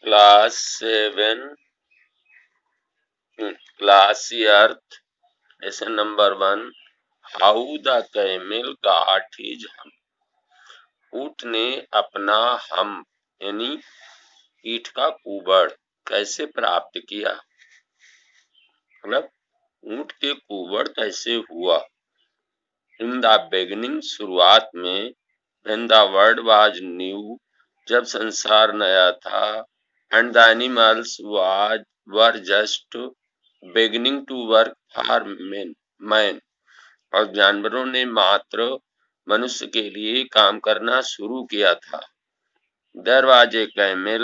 Classy Earth, lesson number 1. How the camel got his hump. ऊंट ने अपना hump यानी पीठ का कुबड़ कैसे प्राप्त किया, मतलब ऊंट के कुबड़ कैसे हुआ। इन द बिगिनिंग, शुरुआत में, when the world was new, जब संसार नया था, and the animals were just beginning to work for man, और जानवरों ने मात्र मनुष्य के लिए काम करना शुरू किया था। There was a camel,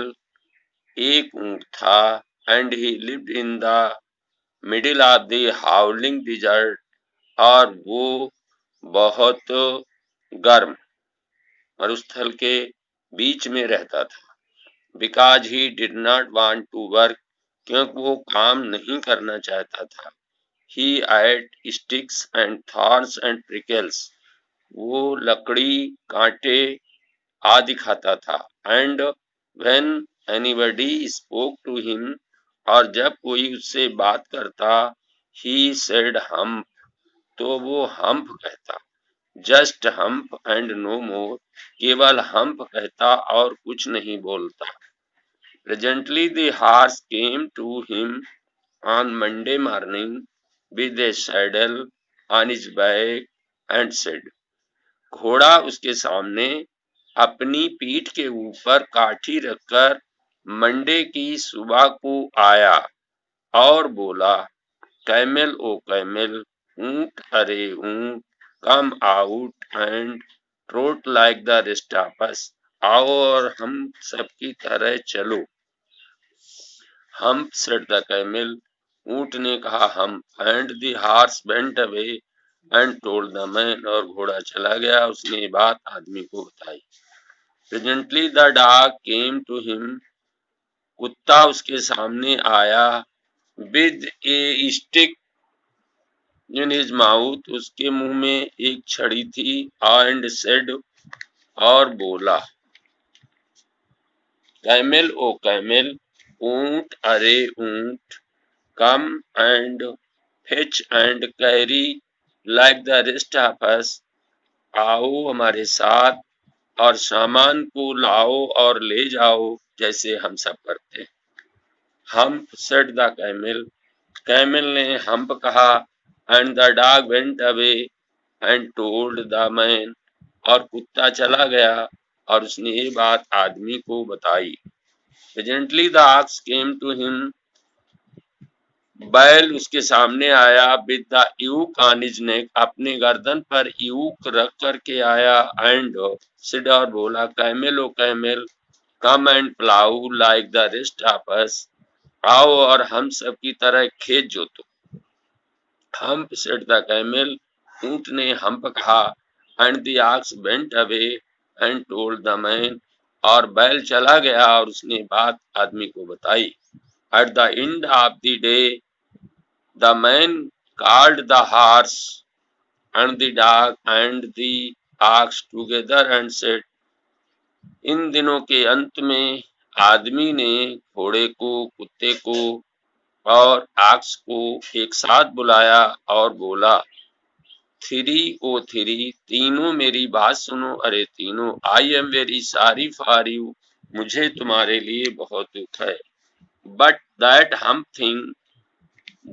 एक ऊंट था, and he lived in the middle of the howling desert, और वो बहुत गर्म मरुस्थल के बीच में रहता था। Because he did not want to work, क्योंकि वो काम नहीं करना चाहता था। He ate sticks and thorns and prickles, वो लकड़ी, कांटे आदि खाता था। And when anybody spoke to him, और जब कोई उससे बात करता, he said hump, तो वो हम्प कहता। Just hump and no more, केवल हम्प कहता और कुछ नहीं बोलता। Presently the horse came to him on Monday morning with a saddle on his back and said, घोड़ा उसके सामने अपनी पीठ के ऊपर काठी रखकर मंडे की सुबह को आया और बोला, कैमल ओ कैमल, ऊंट अरे ऊंट, come out and trout like the rest of us, आओ और हम सबकी तरह चलो। हम्प सेड द कैमल, ऊंट ने कहा hump, and the horse went away and told the man, और घोड़ा चला गया, उसने बात आदमी को बताई। Presently the dog came to him, कुत्ता उसके सामने आया, with a stick in his mouth, उसके मुंह में एक छड़ी थी, एंड सेड, और बोला, कैमल ओ कैमल, ऊंट अरे ऊंट, come and fetch and carry like the rest of us, आओ हमारे साथ और सामान को लाओ और ले जाओ जैसे हम सब करते हैं। Hump said the camel, camel ने हम्प कहा, and the dog went away and told the man, और कुत्ता चला गया और उसने ये बात आदमी को बताई। Presently the ox came to him, बैल उसके सामने आया, with the yoke on his neck, अपने गर्दन पर यूक रख करके आया, एंड सिड, और बोला, camel O camel, come and plough like the rest of us, आओ और हम सब की तरह खेत जोतो। हम्प सेड द कैमल, ऊंट ने हम्प कहा, and the ox went away and told the man, और बैल चला गया और उसने बात आदमी को बताई। At the end of the day the man called the horse and the dog and the ox together and said, इन दिनों के अंत में आदमी ने घोड़े को, कुत्ते को और ऑक्स को एक साथ बुलाया और बोला, थ्री ओ थ्री, तीनों मेरी बात सुनो, अरे तीनों, I am very sorry for you, मुझे तुम्हारे लिए बहुत दुख है। बट दैट हम thing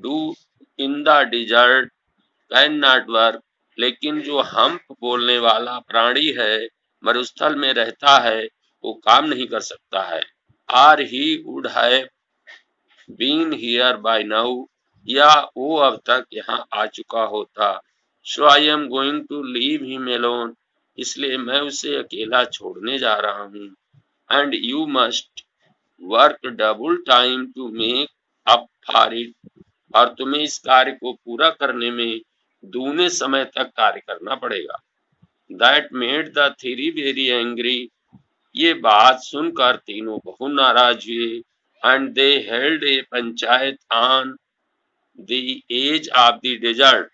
do in the dessert can not work, लेकिन जो हम्प बोलने वाला प्राणी है, मरुस्थल में रहता है, वो काम नहीं कर सकता है। Or he would have been here by now, या वो अब तक यहाँ आ चुका होता। So I am going to leave him alone, इसलिए मैं उसे अकेला छोड़ने जा रहा हूँ। And you must work double time to make up for it, और तुम्हें इस कार्य को पूरा करने में दूने समय तक कार्य करना पड़ेगा। That made the three very angry, ये बात सुनकर तीनों बहुत नाराज हुए। And they held a panchayat on the edge of the desert,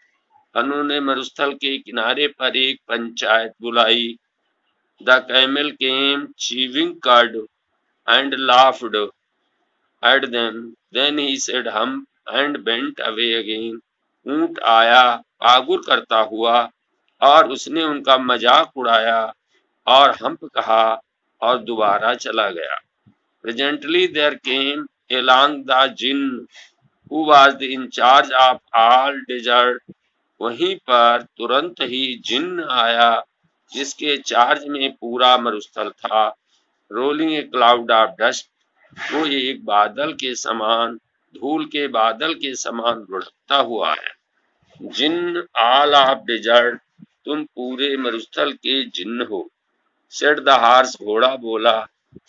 उन्होंने मरुस्थल के किनारे पर एक पंचायत बुलाई। The camel came chewing curd and laughed, at them. Then he said hump and went away again. ऊंट आया आगुर करता हुआ और उसने उनका मजाक उड़ाया और हम्प कहा और दोबारा चला गया. Presently there came along the jinn who was in charge of all desert. वहीं पर तुरंत ही जिन्न आया जिसके चार्ज में पूरा मरुस्थल था. Rolling A cloud of dust, वो एक बादल के समान, धूल के बादल के समान लुढ़कता हुआ है. जिन्न ऑल ऑफ डेजर्ट, तुम पूरे मरुस्थल के जिन्न हो. सेड द हार्स, घोड़ा बोला.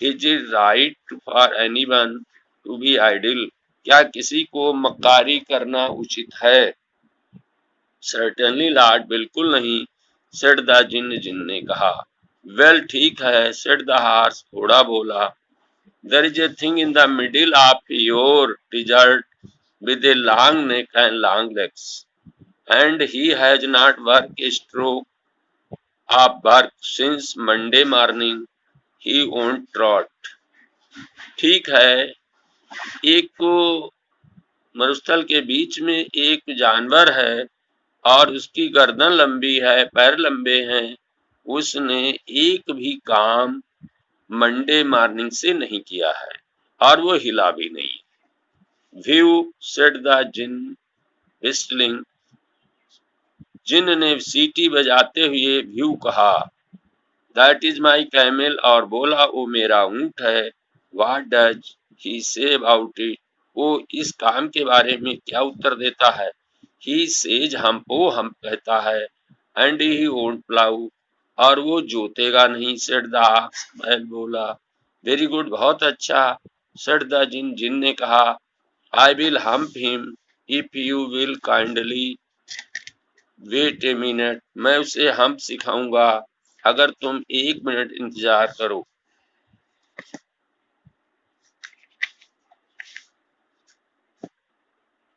Is it right for anyone to be idle, क्या किसी को मक्कारी करना उचित है? सर्टेनली लॉर्ड, बिल्कुल नहीं. सेड द जिन्न, जिन्न ने कहा. वेल ठीक है, सेड द हार्स, घोड़ा बोला. There is a thing in the middle of your desert with a long neck and long legs, and he has not worked a stroke of work since Monday morning. He won't trot. ठीक है, एक तो मरुस्थल के बीच में एक जानवर है और उसकी गर्दन लंबी है, पैर लंबे हैं. उसने एक भी काम मंडे मॉर्निंग से नहीं किया है और वो हिला भी नहीं. व्यू, सेड द जिन्न whistling, जिन्न ने सीटी बजाते हुए व्यू कहा. दैट इज माई कैमल, और बोला वो मेरा ऊंट है. What does he say about it, वो इस काम के बारे में क्या उत्तर देता है? ही सेज हम्पो, हम कहता है. एंड ही वोंट प्लाउ, और वो जोतेगा नहीं. सेड द ऑक्स, बैल बोला. वेरी गुड, बहुत अच्छा. सेड द जिन्न, जिन्न ने कहा. I will hump him if you will kindly wait a minute. मैं उसे हम्प सिखाऊंगा अगर तुम 1 मिनट इंतजार करो.